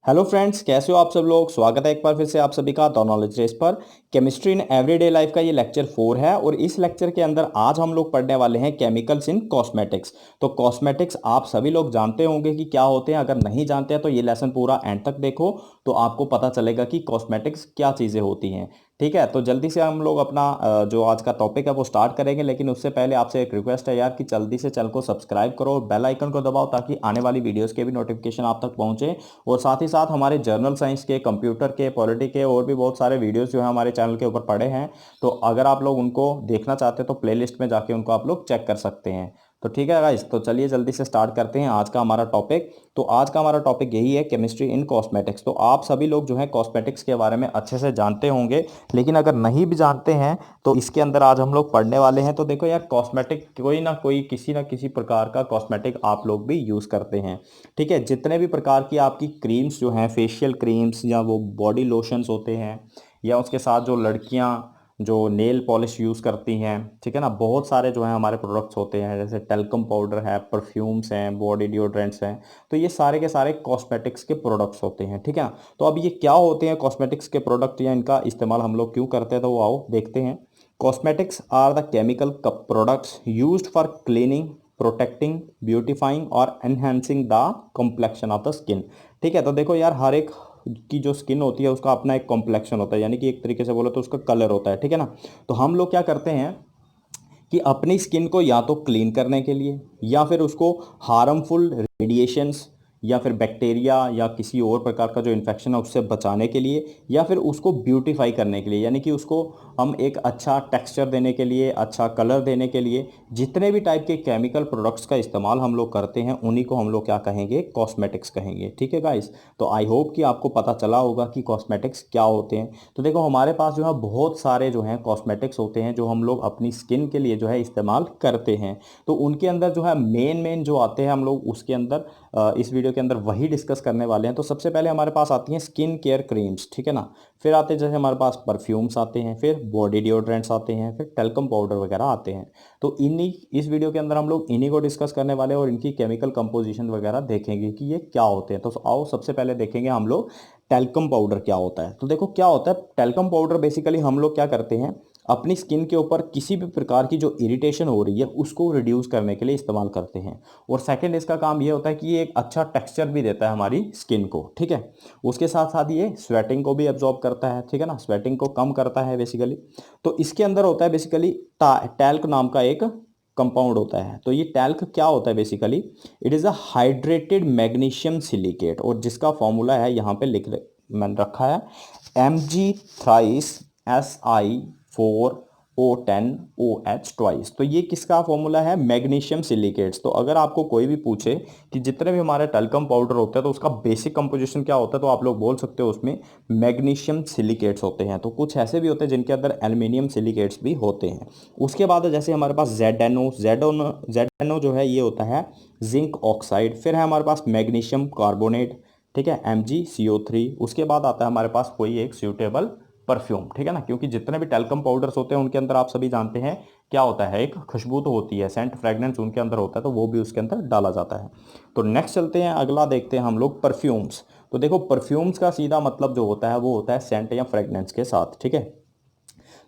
Hello friends, कैसे हो आप सब लोग। स्वागत है एक बार फिर से आप सभी का द नॉलेज रेस पर। केमिस्ट्री इन एवरीडे लाइफ का ये लेक्चर 4 है और इस लेक्चर के अंदर आज हम लोग पढ़ने वाले हैं केमिकल्स इन कॉस्मेटिक्स। तो कॉस्मेटिक्स आप सभी लोग जानते होंगे कि क्या होते हैं। अगर नहीं जानते हैं तो ये लेसन पूरा एंड तक देखो, तो आपको पता चलेगा कि कॉस्मेटिक्स क्या चीज़ें होती हैं। ठीक है, तो जल्दी से हम लोग अपना जो आज का टॉपिक है वो स्टार्ट करेंगे, लेकिन उससे पहले आपसे एक रिक्वेस्ट है यार कि जल्दी से चैनल को सब्सक्राइब करो और बेल आइकन को दबाओ ताकि आने वाली वीडियोस के भी नोटिफिकेशन आप तक पहुंचे। और साथ ही साथ हमारे जर्नल साइंस के, कंप्यूटर के, पॉलिटी के और भी बहुत सारे वीडियोस जो है हमारे चैनल के ऊपर पड़े हैं। तो अगर आप लोग उनको देखना चाहते हैं तो प्लेलिस्ट में जाके उनको आप लोग चेक कर सकते हैं। तो ठीक है गाइस, तो चलिए जल्दी से स्टार्ट करते हैं आज का हमारा टॉपिक। तो आज का हमारा टॉपिक यही है, केमिस्ट्री इन कॉस्मेटिक्स। तो आप सभी लोग जो है कॉस्मेटिक्स के बारे में अच्छे से जानते होंगे, लेकिन अगर नहीं भी जानते हैं तो इसके अंदर आज हम लोग पढ़ने वाले हैं। तो देखो यार, कॉस्मेटिक कोई ना किसी प्रकार का कॉस्मेटिक आप लोग भी यूज़ करते हैं। ठीक है, जितने भी प्रकार की आपकी क्रीम्स जो हैं, फेशियल क्रीम्स या वो बॉडी लोशंस होते हैं, या उसके साथ जो लड़कियां जो नेल पॉलिश यूज़ करती हैं, ठीक है ना, बहुत सारे जो हैं हमारे प्रोडक्ट्स होते हैं, जैसे टेल्कम पाउडर है, परफ्यूम्स हैं, बॉडी डिओड्रेंट्स हैं। तो ये सारे के सारे कॉस्मेटिक्स के प्रोडक्ट्स होते हैं। ठीक है, तो अब ये क्या होते हैं कॉस्मेटिक्स के प्रोडक्ट, या इनका इस्तेमाल हम लोग क्यों करते हैं, तो वो आओ देखते हैं। Cosmetics are the chemical products used for cleaning, protecting, beautifying और enhancing the complexion of the skin. ठीक है, तो देखो यार, हर एक की जो स्किन होती है उसका अपना एक कॉम्प्लेक्शन होता है, यानी कि एक तरीके से बोलो तो उसका कलर होता है। ठीक है ना, तो हम लोग क्या करते हैं कि अपनी स्किन को या तो क्लीन करने के लिए, या फिर उसको हार्मफुल रेडिएशंस या फिर बैक्टीरिया या किसी और प्रकार का जो इन्फेक्शन है उससे बचाने के लिए, या फिर उसको ब्यूटीफाई करने के लिए, यानी कि उसको हम एक अच्छा टेक्सचर देने के लिए, अच्छा कलर देने के लिए, जितने भी टाइप के केमिकल प्रोडक्ट्स का इस्तेमाल हम लोग करते हैं उन्हीं को हम लोग क्या कहेंगे, कॉस्मेटिक्स कहेंगे। ठीक है गाइस, तो आई होप कि आपको पता चला होगा कि कॉस्मेटिक्स क्या होते हैं। तो देखो, हमारे पास जो है बहुत सारे जो हैं कॉस्मेटिक्स होते हैं जो हम लोग अपनी स्किन के लिए जो है इस्तेमाल करते हैं। तो उनके अंदर जो है मेन जो आते हैं हम लोग उसके अंदर इस वीडियो के अंदर वही डिस्कस करने वाले हैं। तो सबसे पहले हमारे पास आती हैं स्किन केयर क्रीम्स। ठीक है ना, फिर आते हैं जैसे हमारे पास परफ्यूम्स आते हैं, फिर बॉडी डिओड्रेंट्स आते हैं, फिर टेल्कम पाउडर वगैरह आते हैं। तो इन्हीं इस वीडियो के अंदर हम लोग इन्हीं को डिस्कस करने वाले हैं और इनकी केमिकल कंपोजिशन वगैरह देखेंगे कि ये क्या होते हैं। तो आओ सबसे पहले देखेंगे हम लोग टेल्कम पाउडर क्या होता है। तो देखो क्या होता है टेल्कम पाउडर, बेसिकली हम लोग क्या करते हैं, अपनी स्किन के ऊपर किसी भी प्रकार की जो इरिटेशन हो रही है उसको रिड्यूस करने के लिए इस्तेमाल करते हैं। और सेकंड इसका काम ये होता है कि ये एक अच्छा टेक्सचर भी देता है हमारी स्किन को। ठीक है, उसके साथ साथ ये स्वेटिंग को भी एब्जॉर्ब करता है। ठीक है ना, स्वेटिंग को कम करता है बेसिकली। तो इसके अंदर होता है बेसिकली टैल्क नाम का एक कंपाउंड होता है। तो ये टैल्क क्या होता है basically, it is a hydrated magnesium silicate, और जिसका फॉर्मूला है यहाँ पे मैंने रखा है Mg Si4O10OH ट्वाइस। तो ये किसका फॉर्मूला है, मैग्नीशियम सिलिकेट्स। तो अगर आपको कोई भी पूछे कि जितने भी हमारे टैल्कम पाउडर होते हैं तो उसका बेसिक कंपोजिशन क्या होता है, तो आप लोग बोल सकते हो उसमें मैग्नीशियम सिलिकेट्स होते हैं। तो कुछ ऐसे भी होते हैं जिनके अंदर एल्युमिनियम सिलिकेट्स भी होते हैं। उसके बाद जैसे हमारे पास जेड एन ओ जो है ये होता है जिंक ऑक्साइड। फिर है हमारे पास मैग्नीशियम कार्बोनेट, ठीक है, MgCO3। उसके बाद आता है हमारे पास कोई एक सूटेबल परफ्यूम। ठीक है ना, क्योंकि जितने भी टेल्कम पाउडर्स होते हैं उनके अंदर आप सभी जानते हैं क्या होता है, एक खुशबू तो होती है, सेंट फ्रेग्रेंस उनके अंदर होता है, तो वो भी उसके अंदर डाला जाता है। तो नेक्स्ट चलते हैं, अगला देखते हैं हम लोग परफ्यूम्स। तो देखो परफ्यूम्स का सीधा मतलब जो होता है वो होता है सेंट या फ्रेग्रेंस के साथ। ठीक है,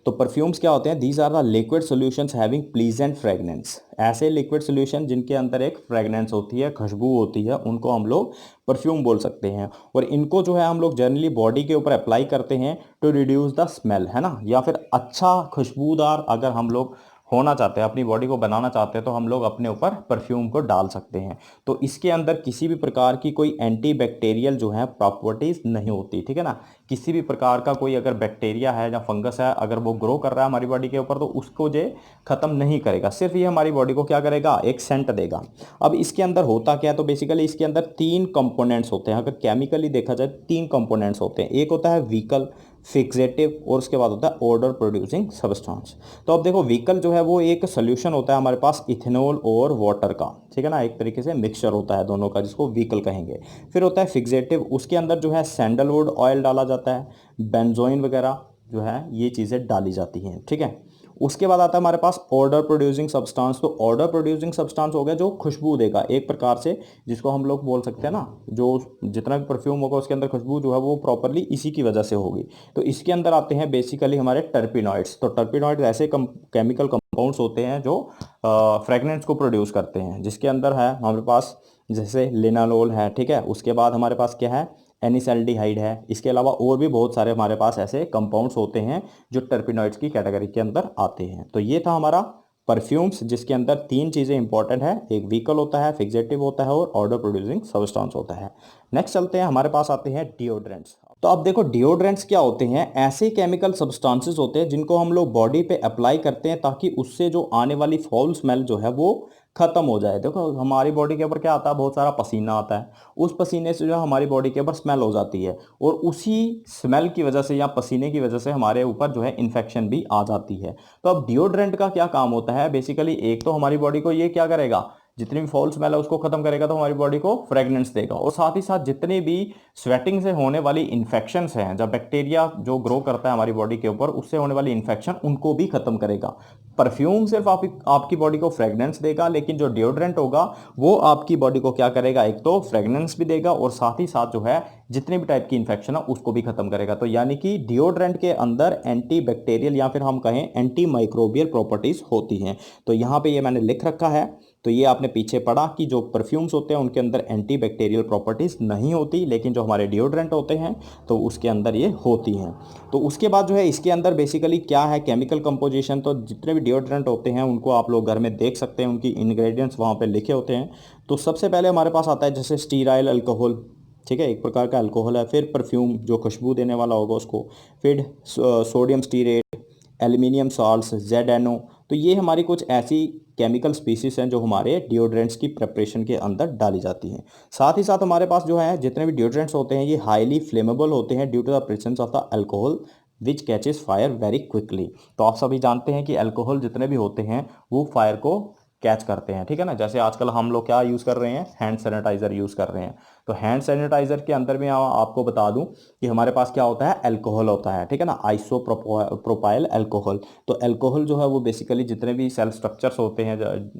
तो परफ्यूम्स क्या होते हैं, these are the liquid solutions having pleasant fragrance. ऐसे लिक्विड सॉल्यूशन जिनके अंदर एक फ्रेगनेंस होती है, खुशबू होती है, उनको हम लोग परफ्यूम बोल सकते हैं। और इनको जो है हम लोग जनरली बॉडी के ऊपर अप्लाई करते हैं टू रिड्यूस द स्मेल, है ना, या फिर अच्छा खुशबूदार अगर हम लोग होना चाहते हैं, अपनी बॉडी को बनाना चाहते हैं, तो हम लोग अपने ऊपर परफ्यूम को डाल सकते हैं। तो इसके अंदर किसी भी प्रकार की कोई एंटी बैक्टीरियल जो है प्रॉपर्टीज नहीं होती। ठीक है ना, किसी भी प्रकार का कोई अगर बैक्टीरिया है या फंगस है, अगर वो ग्रो कर रहा है हमारी बॉडी के ऊपर, तो उसको जो खत्म नहीं करेगा, सिर्फ ये हमारी बॉडी को क्या करेगा, एक सेंट देगा। अब इसके अंदर होता क्या है, तो बेसिकली इसके अंदर तीन कंपोनेंट्स होते हैं। अगर केमिकली देखा जाए तीन कंपोनेंट्स होते हैं, एक होता है व्हीकल, फिक्सेटिव, और उसके बाद होता है ऑर्डर प्रोड्यूसिंग सब्सटेंस। तो अब देखो व्हीकल जो है वो एक सोल्यूशन होता है हमारे पास इथेनॉल और वाटर का। ठीक है ना, एक तरीके से मिक्सचर होता है दोनों का, जिसको व्हीकल कहेंगे। फिर होता है फिक्सेटिव, उसके अंदर जो है सैंडलवुड ऑयल डाला जाता है, बेंजोइन वगैरह जो है ये चीज़ें डाली जाती हैं। ठीक है, उसके बाद आता है हमारे पास ऑर्डर प्रोड्यूसिंग सब्सटेंस। तो ऑर्डर प्रोड्यूसिंग सब्सटेंस हो गया जो खुशबू देगा एक प्रकार से, जिसको हम लोग बोल सकते हैं ना, जो जितना भी परफ्यूम होगा उसके अंदर खुशबू जो है वो प्रॉपरली इसी की वजह से होगी। तो इसके अंदर आते हैं बेसिकली हमारे टर्पिनॉइड्स। तो टर्पिनॉइड्स ऐसे केमिकल कंपाउंड्स होते हैं जो फ्रेगनेंस को प्रोड्यूस करते हैं, जिसके अंदर है हमारे पास जैसे लिनालोल है, ठीक है। उसके बाद हमारे पास क्या है, एनिसल्डिहाइड है। इसके अलावा और भी बहुत सारे हमारे पास ऐसे कंपाउंड्स होते हैं जो टर्पिनॉइड्स की कैटेगरी के अंदर आते हैं। तो ये था हमारा परफ्यूम्स, जिसके अंदर तीन चीज़ें इंपॉर्टेंट है, एक व्हीकल होता है, फिक्सेटिव होता है और ऑर्डर प्रोड्यूसिंग सब्सटेंस होता है। नेक्स्ट चलते हैं, हमारे पास आते हैं डिओड्रेंट्स। तो अब देखो डिओड्रेंट्स क्या होते हैं, ऐसे केमिकल सब्सटेंसेस होते हैं जिनको हम लोग बॉडी पे अप्लाई करते हैं ताकि उससे जो आने वाली फाउल स्मेल जो है वो खत्म हो जाए। देखो हमारी बॉडी के ऊपर क्या आता है, बहुत सारा पसीना आता है, उस पसीने से जो है हमारी बॉडी के ऊपर स्मेल हो जाती है और उसी स्मेल की वजह से या पसीने की वजह से हमारे ऊपर जो है इन्फेक्शन भी आ जाती है। तो अब डिओड्रेंट का क्या काम होता है, बेसिकली एक तो हमारी बॉडी को ये क्या करेगा, जितनी भी फाउल स्मेल है उसको खत्म करेगा, तो हमारी बॉडी को फ्रेगनेंस देगा, और साथ ही साथ जितनी भी स्वेटिंग से होने वाली इन्फेक्शंस हैं, जब बैक्टीरिया जो ग्रो करता है हमारी बॉडी के ऊपर उससे होने वाली इन्फेक्शन उनको भी खत्म करेगा। परफ्यूम सिर्फ आपकी बॉडी को फ्रेगनेंस देगा, लेकिन जो डिओड्रेंट होगा वो आपकी बॉडी को क्या करेगा, एक तो फ्रेगनेंस भी देगा और साथ ही साथ जो है जितने भी टाइप की इन्फेक्शन है उसको भी खत्म करेगा। तो यानी कि डिओड्रेंट के अंदर एंटी बैक्टीरियल या फिर हम कहें एंटी माइक्रोबियल प्रॉपर्टीज होती हैं। तो यहाँ पे ये मैंने लिख रखा है, तो ये आपने पीछे पढ़ा कि जो परफ्यूम्स होते हैं उनके अंदर एंटी बैक्टीरियल प्रॉपर्टीज नहीं होती, लेकिन जो हमारे डिओड्रेंट होते हैं तो उसके अंदर ये होती हैं। तो उसके बाद जो है इसके अंदर बेसिकली क्या है केमिकल कंपोजिशन, तो जितने भी डिओड्रेंट होते हैं उनको आप लोग घर में देख सकते हैं, उनकी इंग्रेडिएंट्स वहाँ पे लिखे होते हैं। तो सबसे पहले हमारे पास आता है जैसे स्टीराइल अल्कोहल, ठीक है, एक प्रकार का अल्कोहल है। फिर परफ्यूम जो खुशबू देने वाला होगा उसको, फिर sodium stearate, aluminium salts, ZNO। तो ये हमारी कुछ ऐसी केमिकल स्पीसीज हैं जो हमारे डिओड्रेंट्स की प्रिपरेशन के अंदर डाली जाती हैं। साथ ही साथ हमारे पास जो है जितने भी डिओड्रेंट्स होते हैं ये हाईली फ्लेमेबल होते हैं due to the presence of the alcohol which catches fire very quickly. तो आप सभी जानते हैं कि अल्कोहल जितने भी होते हैं वो फायर को कैच करते हैं, ठीक है ना। जैसे आजकल हम लोग क्या यूज़ कर रहे हैं, हैंड सैनिटाइजर यूज़ कर रहे हैं। तो हैंड सैनिटाइजर के अंदर में आपको बता दूं कि हमारे पास क्या होता है, अल्कोहल होता है, ठीक है ना, आइसोप्रोपाइल अल्कोहल। तो अल्कोहल जो है वो बेसिकली जितने भी सेल स्ट्रक्चर्स होते हैं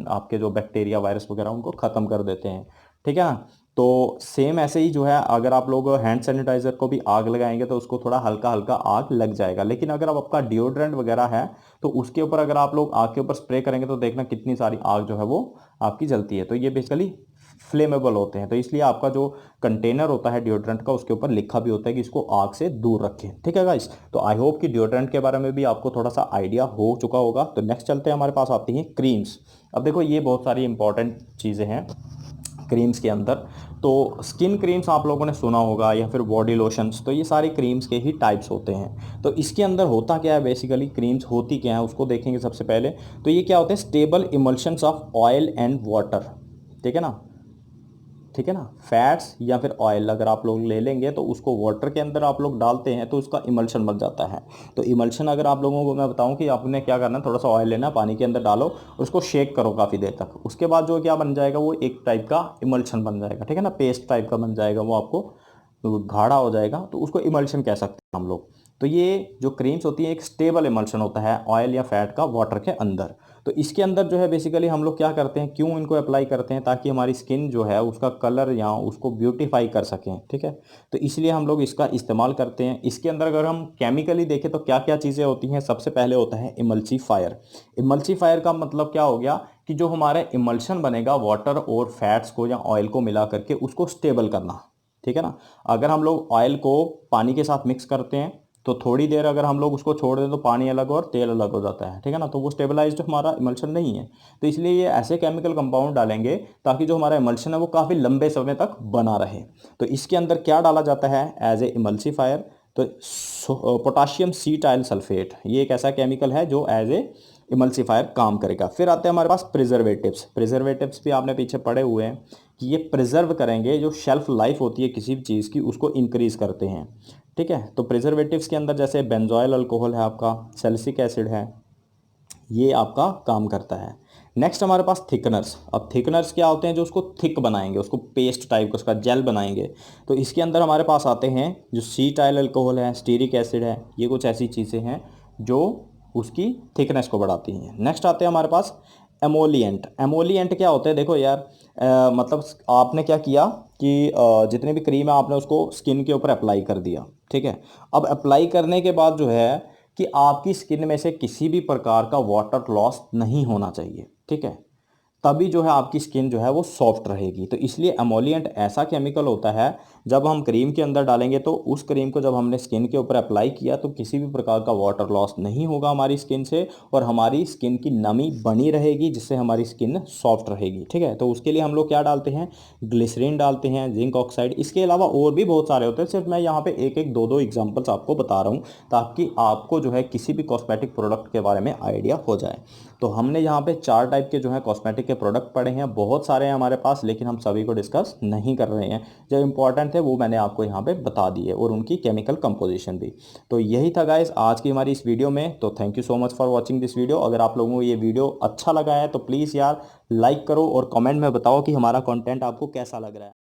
आपके जो बैक्टीरिया वायरस वगैरह उनको ख़त्म कर देते हैं, ठीक है ना। तो सेम ऐसे ही जो है अगर आप लोग हैंड सैनिटाइजर को भी आग लगाएंगे तो उसको थोड़ा हल्का हल्का आग लग जाएगा, लेकिन अगर अब आपका डिओड्रेंट वगैरह है तो उसके ऊपर अगर आप लोग आग के ऊपर स्प्रे करेंगे तो देखना कितनी सारी आग जो है वो आपकी जलती है। तो ये बेसिकली फ्लेमेबल होते हैं, तो इसलिए आपका जो कंटेनर होता है डिओड्रेंट का उसके ऊपर लिखा भी होता है कि इसको आग से दूर रखें, ठीक है गाइस। तो आई होप कि डिओड्रेंट के बारे में भी आपको थोड़ा सा आइडिया हो चुका होगा। तो नेक्स्ट चलते हैं, हमारे पास आती हैं क्रीम्स। अब देखो ये बहुत सारी इंपॉर्टेंट चीज़ें हैं क्रीम्स के अंदर। तो स्किन क्रीम्स आप लोगों ने सुना होगा या फिर बॉडी लोशंस, तो ये सारे क्रीम्स के ही टाइप्स होते हैं। तो इसके अंदर होता क्या है, बेसिकली क्रीम्स होती क्या है उसको देखेंगे सबसे पहले। तो ये क्या होते हैं, stable emulsions of oil and water, ठीक है ना, ठीक है ना। फैट्स या फिर ऑयल अगर आप लोग ले लेंगे तो उसको वाटर के अंदर आप लोग डालते हैं तो उसका इमल्शन बन जाता है। तो इमल्शन अगर आप लोगों को मैं बताऊं कि आपने क्या करना है, थोड़ा सा ऑयल लेना, पानी के अंदर डालो, उसको शेक करो काफ़ी देर तक, उसके बाद जो क्या बन जाएगा वो एक टाइप का इमल्शन बन जाएगा, ठीक है ना, पेस्ट टाइप का बन जाएगा, वो आपको गाढ़ा हो जाएगा, तो उसको इमल्शन कह सकते हैं हम लोग। तो ये जो क्रीम्स होती है एक स्टेबल इमल्शन होता है ऑयल या फैट का वाटर के अंदर। तो इसके अंदर जो है बेसिकली हम लोग क्या करते हैं, क्यों इनको अप्लाई करते हैं, ताकि हमारी स्किन जो है उसका कलर या उसको ब्यूटीफाई कर सकें, ठीक है। तो इसलिए हम लोग इसका इस्तेमाल करते हैं। इसके अंदर अगर हम केमिकली देखें तो क्या क्या चीज़ें होती हैं, सबसे पहले होता है इमल्सीफायर। इमल्सीफायर का मतलब क्या हो गया कि जो हमारा इमल्शन बनेगा वाटर और फैट्स को या ऑयल को मिला करके उसको स्टेबल करना, ठीक है ना। अगर हम लोग ऑयल को पानी के साथ मिक्स करते हैं तो थोड़ी देर अगर हम लोग उसको छोड़ दें तो पानी अलग और तेल अलग हो जाता है, ठीक है ना, तो वो स्टेबलाइज्ड हमारा इमल्शन नहीं है। तो इसलिए ये ऐसे केमिकल कंपाउंड डालेंगे ताकि जो हमारा इमल्शन है वो काफ़ी लंबे समय तक बना रहे। तो इसके अंदर क्या डाला जाता है एज ए इमल्सीफायर, तो पोटाशियम सी टाइल सल्फेट, ये एक ऐसा केमिकल है जो एज ए इमल्सीफायर काम करेगा। फिर आते हैं हमारे पास प्रिजर्वेटिव्स। प्रिजर्वेटिव्स भी आपने पीछे पढ़े हुए हैं कि ये प्रिजर्व करेंगे, जो शेल्फ लाइफ होती है किसी भी चीज़ की उसको इंक्रीज करते हैं, ठीक है। तो प्रिजर्वेटिव्स के अंदर जैसे बेंजोइल अल्कोहल है, आपका सैलिसिक एसिड है, ये आपका काम करता है। नेक्स्ट हमारे पास थिकनर्स। अब थिकनर्स क्या होते हैं, जो उसको थिक बनाएंगे, उसको पेस्ट टाइप का उसका जेल बनाएंगे। तो इसके अंदर हमारे पास आते हैं जो सी टाइल अल्कोहल है, स्टीरिक एसिड है, ये कुछ ऐसी चीज़ें हैं जो उसकी थिकनेस को बढ़ाती हैं। नेक्स्ट आते हैं हमारे पास एमोलिएंट। एमोलिएंट क्या होते हैं, देखो यार मतलब आपने क्या किया कि जितने भी क्रीम है आपने उसको स्किन के ऊपर अप्लाई कर दिया, ठीक है। अब अप्लाई करने के बाद जो है कि आपकी स्किन में से किसी भी प्रकार का वाटर लॉस नहीं होना चाहिए, ठीक है। तभी जो है आपकी स्किन जो है वो सॉफ्ट रहेगी। तो इसलिए एमोलिएंट ऐसा केमिकल होता है, जब हम क्रीम के अंदर डालेंगे तो उस क्रीम को जब हमने स्किन के ऊपर अप्लाई किया तो किसी भी प्रकार का वाटर लॉस नहीं होगा हमारी स्किन से, और हमारी स्किन की नमी बनी रहेगी, जिससे हमारी स्किन सॉफ्ट रहेगी, ठीक है। तो उसके लिए हम लोग क्या डालते हैं, ग्लिसरीन डालते हैं, जिंक ऑक्साइड। इसके अलावा और भी बहुत सारे होते हैं, सिर्फ मैं यहाँ पे एक एक दो दो एग्जाम्पल्स आपको बता रहा हूँ ताकि आपको जो है किसी भी कॉस्मेटिक प्रोडक्ट के बारे में आइडिया हो जाए। तो हमने यहाँ पे 4 टाइप के जो है कॉस्मेटिक के प्रोडक्ट पढ़े हैं, बहुत सारे हैं हमारे पास, लेकिन हम सभी को डिस्कस नहीं कर रहे हैं। जो इंपॉर्टेंट थे वो मैंने आपको यहाँ पे बता दिए, और उनकी केमिकल कंपोजिशन भी। तो यही था गाइस आज की हमारी इस वीडियो में। तो thank you so much for watching this video. अगर आप लोगों को ये वीडियो अच्छा लगा है तो प्लीज़ यार लाइक करो और कमेंट में बताओ कि हमारा कंटेंट आपको कैसा लग रहा है।